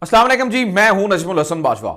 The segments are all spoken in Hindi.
अस्सलाम वालेकुम जी, मैं हूं नजमुल हसन बाजवा।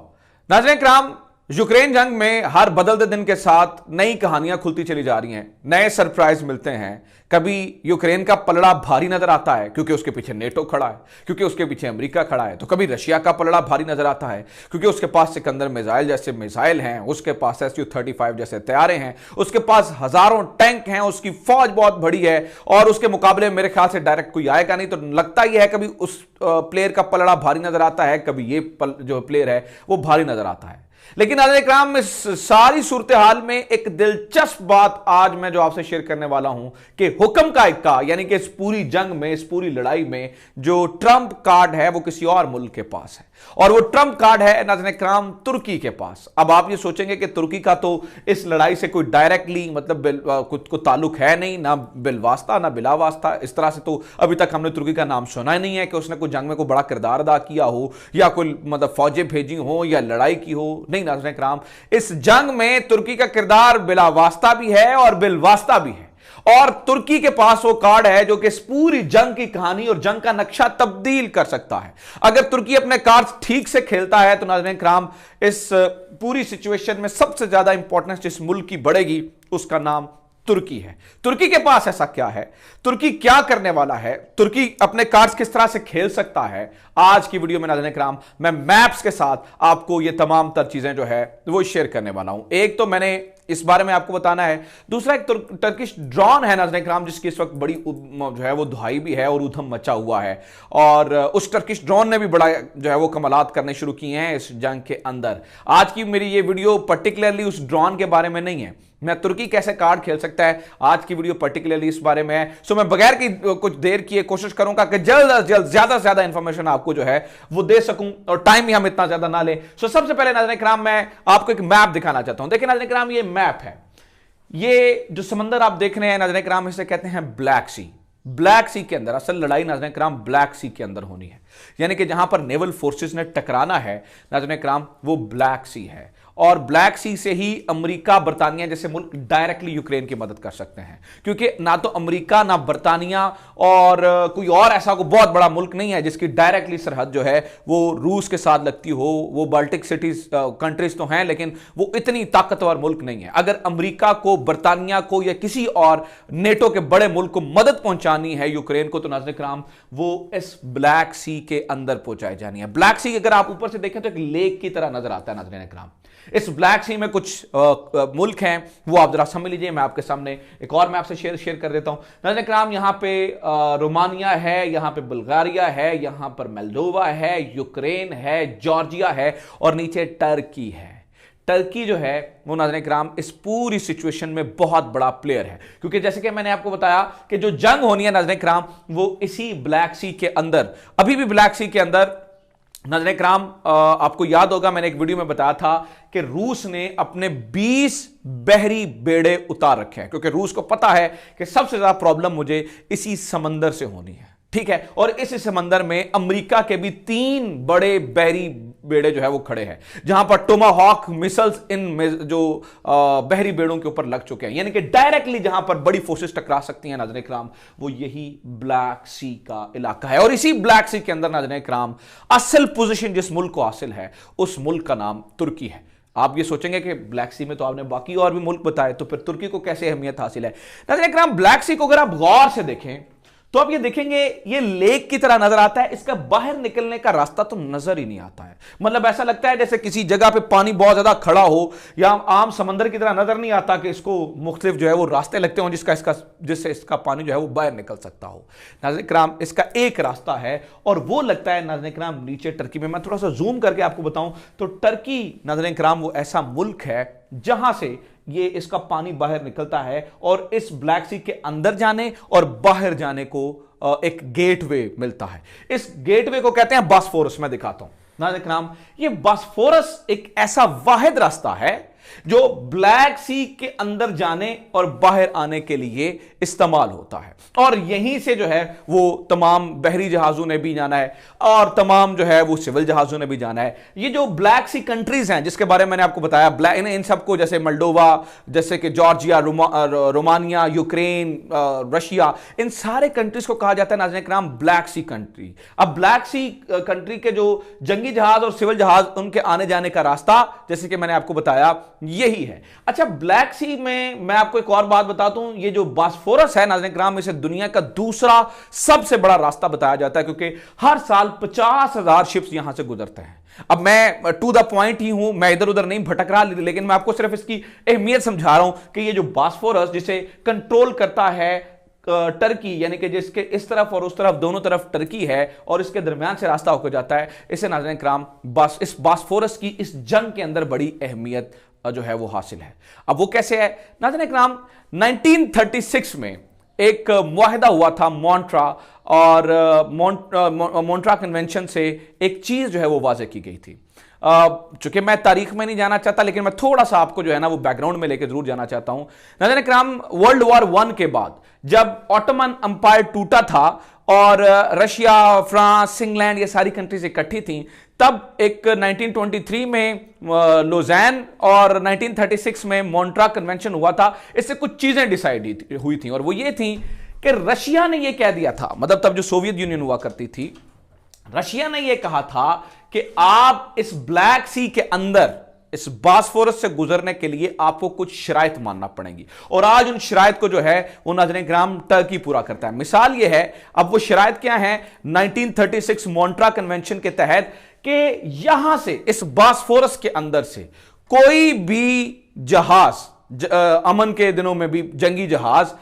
नाज़रीन किराम, यूक्रेन जंग में हर बदलते दिन के साथ नई कहानियां खुलती चली जा रही हैं, नए सरप्राइज मिलते हैं। कभी यूक्रेन का पलड़ा भारी नजर आता है क्योंकि उसके पीछे नेटो खड़ा है, क्योंकि उसके पीछे अमेरिका खड़ा है। तो कभी रशिया का पलड़ा भारी नजर आता है क्योंकि उसके पास सिकंदर मिसाइल जैसे मिसाइल हैं, उसके पास SU-35 जैसे तैयारे हैं, उसके पास हजारों टैंक हैं, उसकी फौज बहुत बड़ी है और उसके मुकाबले मेरे ख्याल से डायरेक्ट कोई आएगा नहीं। तो लगता यह है कभी उस प्लेयर का पलड़ा भारी नजर आता है, कभी ये जो प्लेयर है वो भारी नजर आता है। लेकिन नाज़रीन इकराम, इस सारी सूरत हाल में एक दिलचस्प बात आज मैं जो आपसे शेयर करने वाला हूं कि हुक्म का इक्का, यानी कि इस पूरी जंग में, इस पूरी लड़ाई में जो ट्रंप कार्ड है वो किसी और मुल्क के पास है, और वो ट्रंप कार्ड है नाज़रीन इकराम तुर्की के पास। अब आप ये सोचेंगे कि तुर्की का तो इस लड़ाई से कोई डायरेक्टली मतलब कुछ को ताल्लुक है नहीं, ना बिलवास्ता ना बिलावास्ता। इस तरह से तो अभी तक हमने तुर्की का नाम सुना ही नहीं है कि उसने कोई जंग में कोई बड़ा किरदार अदा किया हो, या कोई मतलब फौजें भेजी हो, या लड़ाई की हो। नहीं नाज़रीन इकराम, इस जंग में तुर्की का किरदार बिलावास्ता भी है और बिलवास्ता भी है, और तुर्की के पास वो कार्ड है जो कि इस पूरी जंग की कहानी और जंग का नक्शा तब्दील कर सकता है। अगर तुर्की अपने कार्ड्स ठीक से खेलता है तो नाज़रीन इकराम, इस पूरी सिचुएशन में सबसे ज्यादा इंपॉर्टेंस जिस मुल्क की बढ़ेगी उसका नाम तुर्की है। तुर्की के पास ऐसा क्या है, तुर्की क्या करने वाला है, तुर्की अपने कार्ड्स किस तरह से खेल सकता है, आज की वीडियो में नाज़रीन इकराम मैं मैप्स के साथ आपको ये तमाम तर चीजें जो है वो शेयर करने वाला हूं। एक तो मैंने इस बारे में आपको बताना है, दूसरा एक टर्किश ड्रोन है नाज़रीन इकराम जिसकी इस वक्त बड़ी जो है वो दुहाई भी है और उधम मचा हुआ है, और उस टर्किश ड्रोन ने भी बड़ा जो है वो कमालात करने शुरू किए हैं इस जंग के अंदर। आज की मेरी ये वीडियो पर्टिकुलरली उस ड्रोन के बारे में नहीं है, मैं तुर्की कैसे कार्ड खेल सकता है, आज की वीडियो पर्टिकुलरली इस बारे में है। सो मैं बगैर की कुछ देर किए कोशिश करूंगा कि जल्द से जल्द ज्यादा से ज्यादा इंफॉर्मेशन आपको जो है वो दे सकूं, और टाइम भी हम इतना ज्यादा ना लें। सो सबसे पहले नाज़रीन इकराम मैं आपको एक मैप दिखाना चाहता हूं। देखिए नाज़रीन इकराम, ये मैप है, ये जो समंदर आप देख रहे हैं नाज़रीन इकराम, इसे कहते हैं ब्लैक सी। ब्लैक सी के अंदर असल लड़ाई नाज़रीन इकराम ब्लैक सी के अंदर होनी है, यानी कि जहां पर नेवल फोर्सेस ने टकराना है नाज़रीन इकराम वो ब्लैक सी है, और ब्लैक सी से ही अमेरिका बर्तानिया जैसे मुल्क डायरेक्टली यूक्रेन की मदद कर सकते हैं, क्योंकि ना तो अमेरिका ना बर्तानिया और कोई और ऐसा कोई बहुत बड़ा मुल्क नहीं है जिसकी डायरेक्टली सरहद जो है वो रूस के साथ लगती हो। वो बाल्टिक सिटीज कंट्रीज तो हैं लेकिन वो इतनी ताकतवर मुल्क नहीं है। अगर अमेरिका को, बर्तानिया को या किसी और नेटो के बड़े मुल्क को मदद पहुंचानी है यूक्रेन को, तो नाज़रीन इकराम वो इस ब्लैक सी के अंदर पहुंचाई जानी है। ब्लैक सी अगर आप ऊपर से देखें तो एक लेक की तरह नजर आता है नाज़रीन इकराम। इस ब्लैक सी में कुछ मुल्क हैं, वो आप जरा समझ लीजिए। मैं आपके सामने एक और मैप से शेयर कर देता हूं नाज़रीन इकराम। यहां पे रोमानिया है, यहां पे बुल्गारिया है, यहां पर मोल्दोवा है, यूक्रेन है, जॉर्जिया है, और नीचे टर्की है। टर्की जो है वो नाज़रीन इकराम इस पूरी सिचुएशन में बहुत बड़ा प्लेयर है, क्योंकि जैसे कि मैंने आपको बताया कि जो जंग होनी है नाज़रीन इकराम वो इसी ब्लैक सी के अंदर, अभी भी ब्लैक सी के अंदर नाज़रीन इकराम। आपको याद होगा मैंने एक वीडियो में बताया था कि रूस ने अपने 20 बहरी बेड़े उतार रखे हैं, क्योंकि रूस को पता है कि सबसे ज्यादा प्रॉब्लम मुझे इसी समंदर से होनी है, ठीक है। और इस समंदर में अमेरिका के भी 3 बड़े बहरी बेड़े जो है वो खड़े हैं, जहां पर टोमाहॉक मिसाइल्स इन जो बहरी बेड़ों के ऊपर लग चुके हैं, यानी कि डायरेक्टली जहां पर बड़ी फोर्सेस टकरा सकती हैं नाज़रीन इकराम वो यही ब्लैक सी का इलाका है। और इसी ब्लैक सी के अंदर नाज़रीन इकराम असल पोजीशन जिस मुल्क को हासिल है उस मुल्क का नाम तुर्की है। आप ये सोचेंगे कि ब्लैक सी में तो आपने बाकी और भी मुल्क बताए, तो फिर तुर्की को कैसे अहमियत हासिल है। नाज़रीन इकराम, ब्लैक सी को अगर आप गौर से देखें तो आप ये देखेंगे ये लेक की तरह नजर आता है, इसका बाहर निकलने का रास्ता तो नजर ही नहीं आता है। मतलब ऐसा लगता है जैसे किसी जगह पे पानी बहुत ज्यादा खड़ा हो, या आम समंदर की तरह नजर नहीं आता कि इसको मुख्तलिफ जो है वो रास्ते लगते हो जिससे इसका पानी जो है वो बाहर निकल सकता हो। नाज़रीन इकराम, इसका एक रास्ता है और वो लगता है नाज़रीन इकराम नीचे टर्की में। मैं थोड़ा सा जूम करके आपको बताऊं तो टर्की नाज़रीन इकराम वो ऐसा मुल्क है जहां से ये इसका पानी बाहर निकलता है, और इस ब्लैक सी के अंदर जाने और बाहर जाने को एक गेटवे मिलता है। इस गेटवे को कहते हैं बॉस्फोरस। मैं दिखाता हूं नाज़रीन इकराम, ये बॉस्फोरस एक ऐसा वाहिद रास्ता है जो ब्लैक सी के अंदर जाने और बाहर आने के लिए इस्तेमाल होता है, और यहीं से जो है वो तमाम बहरी जहाजों ने भी जाना है और तमाम जो है वो सिविल जहाजों ने भी जाना है। ये जो ब्लैक सी कंट्रीज हैं जिसके बारे में मैंने आपको बताया, इन सबको जैसे मोल्डोवा, जैसे कि जॉर्जिया, रोमानिया, यूक्रेन, रशिया, इन सारे कंट्रीज को कहा जाता है नाज़रीन इकराम ब्लैक सी कंट्री। अब ब्लैक सी कंट्री के जो जंगी जहाज और सिविल जहाज, उनके आने जाने का रास्ता जैसे कि मैंने आपको बताया यही है। अच्छा, ब्लैक सी में मैं आपको एक और बात बताता हूं, ये जो बॉस्फोरस है नाज़रीन इकराम, इसे दुनिया का दूसरा सबसे बड़ा रास्ता बताया जाता है, क्योंकि हर साल 50,000 शिप्स यहां से गुजरते हैं। अब मैं टू द पॉइंट ही हूं, मैं इधर उधर नहीं भटक रहा, लेकिन मैं आपको सिर्फ इसकी अहमियत समझा रहा हूं कि ये जो बॉस्फोरस जिसे कंट्रोल करता है टर्की, यानी कि जिसके इस तरफ और उस तरफ दोनों तरफ टर्की है और इसके दरमियान से रास्ता होकर जाता है, इसे नाज़रीन इकराम इस बॉस्फोरस की इस जंग के अंदर बड़ी अहमियत जो है वो हासिल है। अब वो कैसे है नाज़रीन इकराम, 1936 में एक मुआहदा हुआ था मॉन्ट्रा, और मॉन्ट्रा कन्वेंशन से एक चीज जो है वो वाज़ेह की गई थी। चूंकि मैं तारीख में नहीं जाना चाहता, लेकिन मैं थोड़ा सा आपको जो है ना वो बैकग्राउंड में लेकर जरूर जाना चाहता हूं। नाज़रीन इकराम, वर्ल्ड वॉर 1 के बाद जब ऑटोमन अंपायर टूटा था और रशिया, फ्रांस, इंग्लैंड, ये सारी कंट्रीज इकट्ठी थी, तब एक 1923 में लोज़ैन और 1936 में मॉन्ट्रा कन्वेंशन हुआ था। इससे कुछ चीजें डिसाइड हुई थी, और वो ये थी कि रशिया ने ये कह दिया था, मतलब तब जो सोवियत यूनियन हुआ करती थी, रशिया ने ये कहा था कि आप इस ब्लैक सी के अंदर इस बॉस्फोरस से गुजरने के लिए आपको कुछ शराइत मानना पड़ेगी, और आज उन शराइत को जो है वो नाज़रीन इकराम टर्की पूरा करता है। मिसाल ये है, अब वो शराइत क्या है 1936 मॉन्ट्रा कन्वेंशन के तहत, कि यहां से इस बॉस्फोरस के अंदर से कोई भी जहाज, अमन के दिनों में भी जंगी जहाज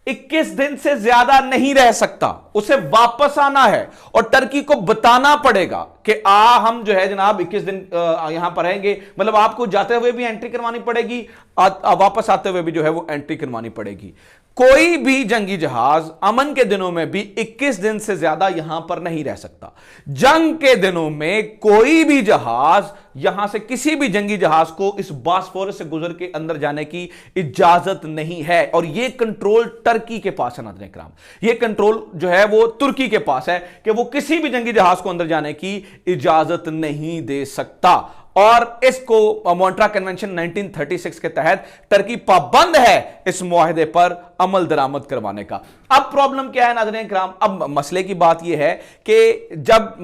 21 दिन से ज्यादा नहीं रह सकता, उसे वापस आना है और टर्की को बताना पड़ेगा कि हम जो है जनाब 21 दिन यहां पर रहेंगे, मतलब आपको जाते हुए भी एंट्री करवानी पड़ेगी, वापस आते हुए भी जो है वो एंट्री करवानी पड़ेगी। कोई भी जंगी जहाज अमन के दिनों में भी 21 दिन से ज्यादा यहां पर नहीं रह सकता। जंग के दिनों में कोई भी जहाज यहां से किसी भी जंगी जहाज को इस बॉस्फोरस से गुजर के अंदर जाने की इजाजत नहीं है, और यह कंट्रोल टर्की के पास है नाज़रीन इकराम। यह कंट्रोल जो है वो तुर्की के पास है कि वो किसी भी जंगी जहाज को अंदर जाने की इजाजत नहीं दे सकता, और इसको मॉन्ट्रा कन्वेंशन 1936 के तहत टर्की पाबंद है इस मुआहदे पर अमल दरामद करवाने का। अब प्रॉब्लम क्या है नाज़रीन इकराम, अब मसले की बात यह है कि जब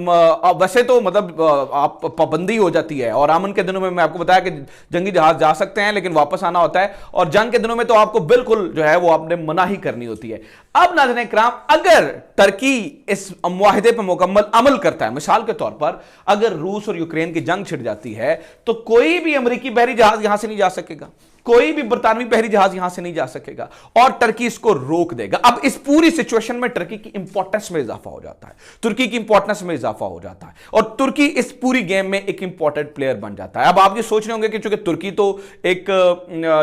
वैसे तो मतलब आप पाबंदी हो जाती है, और अमन के दिनों में मैं आपको बताया कि जंगी जहाज जा सकते हैं लेकिन वापस आना होता है, और जंग के दिनों में तो आपको बिल्कुल जो है वो आपने मनाही करनी होती है। अब नाज़रीन इकराम, अगर टर्की इस मुआहदे पर मुकम्मल अमल करता है, मिसाल के तौर पर अगर रूस और यूक्रेन की जंग छिड़ जाती है, तो कोई भी अमेरिकी बहरी जहाज यहां से नहीं जा सकेगा, कोई भी बरतानवी बहरी जहाज यहां से नहीं जा सकेगा, और टर्की इसको रोक देगा। अब इस पूरी सिचुएशन में टर्की की इंपॉर्टेंस में इजाफा हो जाता है, तुर्की की इंपॉर्टेंस में इजाफा हो जाता है, और तुर्की इस पूरी गेम में एक इंपॉर्टेंट प्लेयर बन जाता है। अब आप ये सोच रहे होंगे कि चूंकि तुर्की तो एक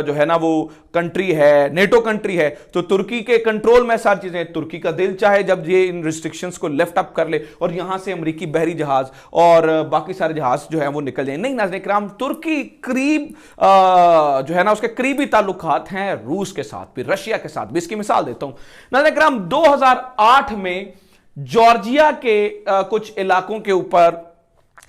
जो है ना वो कंट्री है, नेटो कंट्री है, तो तुर्की के कंट्रोल में सारी चीजें, तुर्की का दिल चाहे जब ये इन रिस्ट्रिक्शंस को लिफ्ट अप कर ले और यहां से अमेरिकी बहरी जहाज और बाकी सारे जहाज जो है वो निकल जाए। नहीं नाज़रीन इकराम, तुर्की करीब जो है ना उसके करीबी ताल्लुकात हैं रूस के साथ भी, रशिया के साथ भी। इसकी मिसाल देता हूं नाज़रीन इकराम, 2008 में जॉर्जिया के कुछ इलाकों के ऊपर,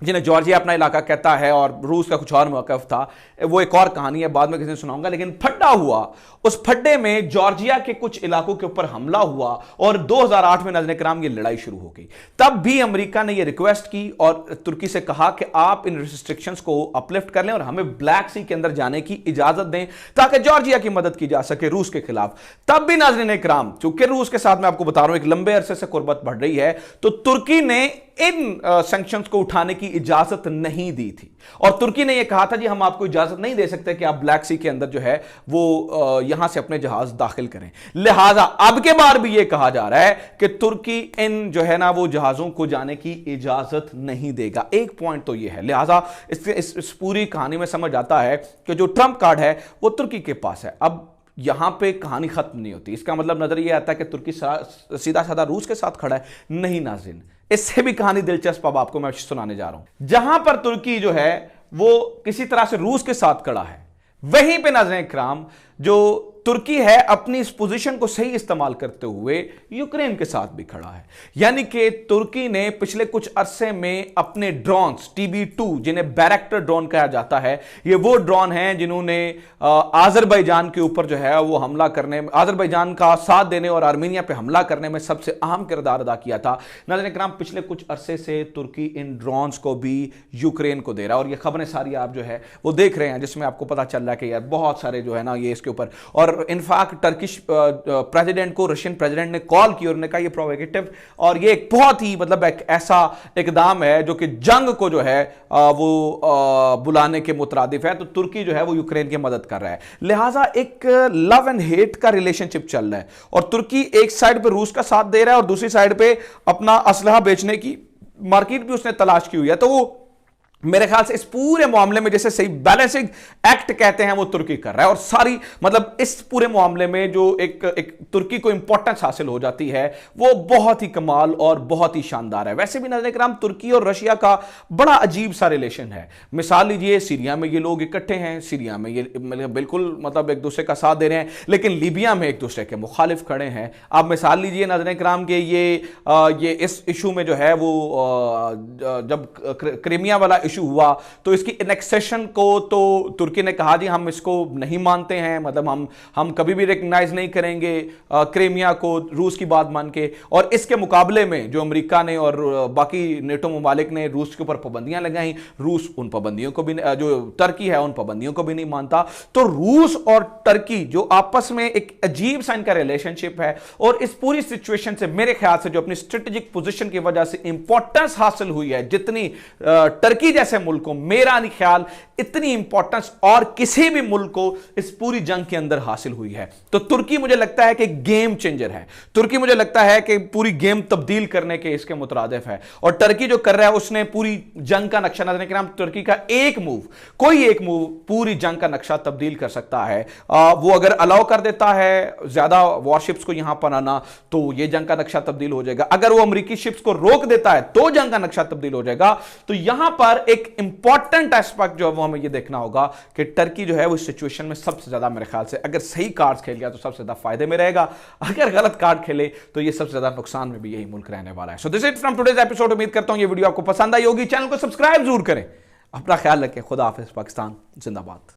जिन्हें जॉर्जिया अपना इलाका कहता है और रूस का कुछ और मौक़िफ़ था, वो एक और कहानी है, बाद में किसी ने सुनाऊंगा, लेकिन फड्डा हुआ, उस फड्डे में जॉर्जिया के कुछ इलाकों के ऊपर हमला हुआ और 2008 में नाज़रीन इकराम ये लड़ाई शुरू हो गई। तब भी अमेरिका ने ये रिक्वेस्ट की और तुर्की से कहा कि आप इन रिस्ट्रिक्शंस को अपलिफ्ट कर लें और हमें ब्लैक सी के अंदर जाने की इजाजत दें ताकि जॉर्जिया की मदद की जा सके रूस के खिलाफ। तब भी नाज़रीन इकराम, चूंकि रूस के साथ मैं आपको बता रहा हूं एक लंबे अरसे से कुर्बत बढ़ रही है, तो तुर्की ने इन सैंक्शंस को उठाने की इजाजत नहीं दी थी, और तुर्की ने यह कहा था जी हम आपको इजाजत नहीं दे सकते कि आप ब्लैक सी के अंदर जो है वो यहां से अपने जहाज दाखिल करें। लिहाजा अब के बार भी यह कहा जा रहा है कि तुर्की इन जो है ना वो जहाजों को जाने की इजाजत नहीं देगा। एक पॉइंट तो यह है, लिहाजा इस पूरी कहानी में समझ आता है कि जो ट्रंप कार्ड है वो तुर्की के पास है। अब यहां पे कहानी खत्म नहीं होती, इसका मतलब नजर यह आता है कि तुर्की सीधा साधा रूस के साथ खड़ा है, नहीं नाज़रीन, इससे भी कहानी दिलचस्प अब आपको मैं सुनाने जा रहा हूं। जहां पर तुर्की जो है वो किसी तरह से रूस के साथ खड़ा है, वहीं पे नाज़रीन इकराम जो तुर्की है अपनी इस पोजीशन को सही इस्तेमाल करते हुए यूक्रेन के साथ भी खड़ा है। यानी कि तुर्की ने पिछले कुछ अरसे में अपने ड्रोन्स TB2 जिन्हें बैरक्टर ड्रोन कहा जाता है, ये वो ड्रोन हैं जिन्होंने आज़रबाईजान के ऊपर जो है वो हमला करने में, आज़रबाईजान का साथ देने और आर्मीनिया पे हमला करने में सबसे अहम किरदार अदा किया था। नाज़रीन इकराम पिछले कुछ अरसे से तुर्की इन ड्रोन्स को भी यूक्रेन को दे रहा है और ये खबरें सारी आप जो है वो देख रहे हैं, जिसमें आपको पता चल रहा है कि यार बहुत सारे जो है ना ये इसके ऊपर, और इनफैक्ट टर्किश प्रेसिडेंट को रशियन प्रेसिडेंट ने कॉल की और उन्होंने कहा ये प्रोवोकेटिव और ये एक बहुत ही मतलब एक ऐसा इकदाम है जो कि जंग को जो है वो बुलाने के मुतरादिफ है। तो तुर्की जो है वो यूक्रेन की मदद कर रहा है, लिहाजा एक लव एंड हेट का रिलेशनशिप चल रहा है और तुर्की एक साइड पे रूस का साथ दे रहा है और दूसरी साइड पे अपना असलहा बेचने की मार्केट भी उसने तलाश की हुई है। तो वो मेरे ख्याल से इस पूरे मामले में जैसे सही बैलेंसिंग एक्ट कहते हैं वो तुर्की कर रहा है और सारी मतलब इस पूरे मामले में जो एक तुर्की को इंपॉर्टेंस हासिल हो जाती है वो बहुत ही कमाल और बहुत ही शानदार है। वैसे भी नाज़रीन इकराम तुर्की और रशिया का बड़ा अजीब सा रिलेशन है। मिसाल लीजिए सीरिया में ये लोग इकट्ठे हैं, सीरिया में ये बिल्कुल मतलब एक दूसरे का साथ दे रहे हैं, लेकिन लीबिया में एक दूसरे के मुखालिफ खड़े हैं। आप मिसाल लीजिए नाज़रीन इकराम के ये इस इशू में जो है वो जब क्रीमिया वाला इशू हुआ तो इसकी एनेक्सेशन को तो तुर्की ने कहा जी हम इसको नहीं मानते हैं, मतलब हम कभी भी रिकग्नाइज नहीं करेंगे क्रीमिया को रूस की बात मान के। और इसके मुकाबले में जो अमेरिका ने और बाकी नेटो ममालिक ने रूस के ऊपर पाबंदियां लगाई, रूस उन पाबंदियों को भी, जो टर्की है उन पाबंदियों को भी नहीं मानता। तो रूस और टर्की जो आपस में एक अजीब सा इनका रिलेशनशिप है और इस पूरी सिचुएशन से मेरे ख्याल से जो अपनी स्ट्रेटेजिक पोजीशन की वजह से इंपॉर्टेंस हासिल हुई है, जितनी टर्की जैसे मुल्क को मेरा नहीं ख्याल इतनी इंपॉर्टेंस और किसी भी मुल्क को इस पूरी जंग के अंदर हासिल हुई है। तो तुर्की मुझे लगता है कि गेम चेंजर है, तुर्की मुझे लगता है कि पूरी गेम तब्दील करने के इसके मुतरादिफ है। और टर्की जो कर रहा है उसने पूरी जंग का नक्शा नजर के नाम, तुर्की का एक मूव, कोई एक मूव पूरी जंग का नक्शा तब्दील कर सकता है। वो अगर अलाउ कर देता है ज्यादा वॉरशिप्स को यहां पर आना तो यह जंग का नक्शा तब्दील हो जाएगा। अगर वो अमेरिकी शिप्स को रोक देता है तो जंग का नक्शा तब्दील हो जाएगा। तो यहां पर एक इंपॉर्टेंट एस्पेक्ट जो है वो हमें ये देखना होगा कि टर्की जो है वो इस सिचुएशन में सबसे ज्यादा मेरे ख्याल से अगर सही कार्ड्स खेल गया तो सबसे ज्यादा फायदे में रहेगा, अगर गलत कार्ड खेले तो ये सबसे ज्यादा नुकसान में भी यही मुल्क रहने वाला है। So this is from today's episode. उम्मीद करता हूं ये वीडियो आपको पसंद आई होगी। चैनल को सब्सक्राइब जरूर करें। अपना ख्याल रखें। खुदा हाफिज। पाकिस्तान जिंदाबाद।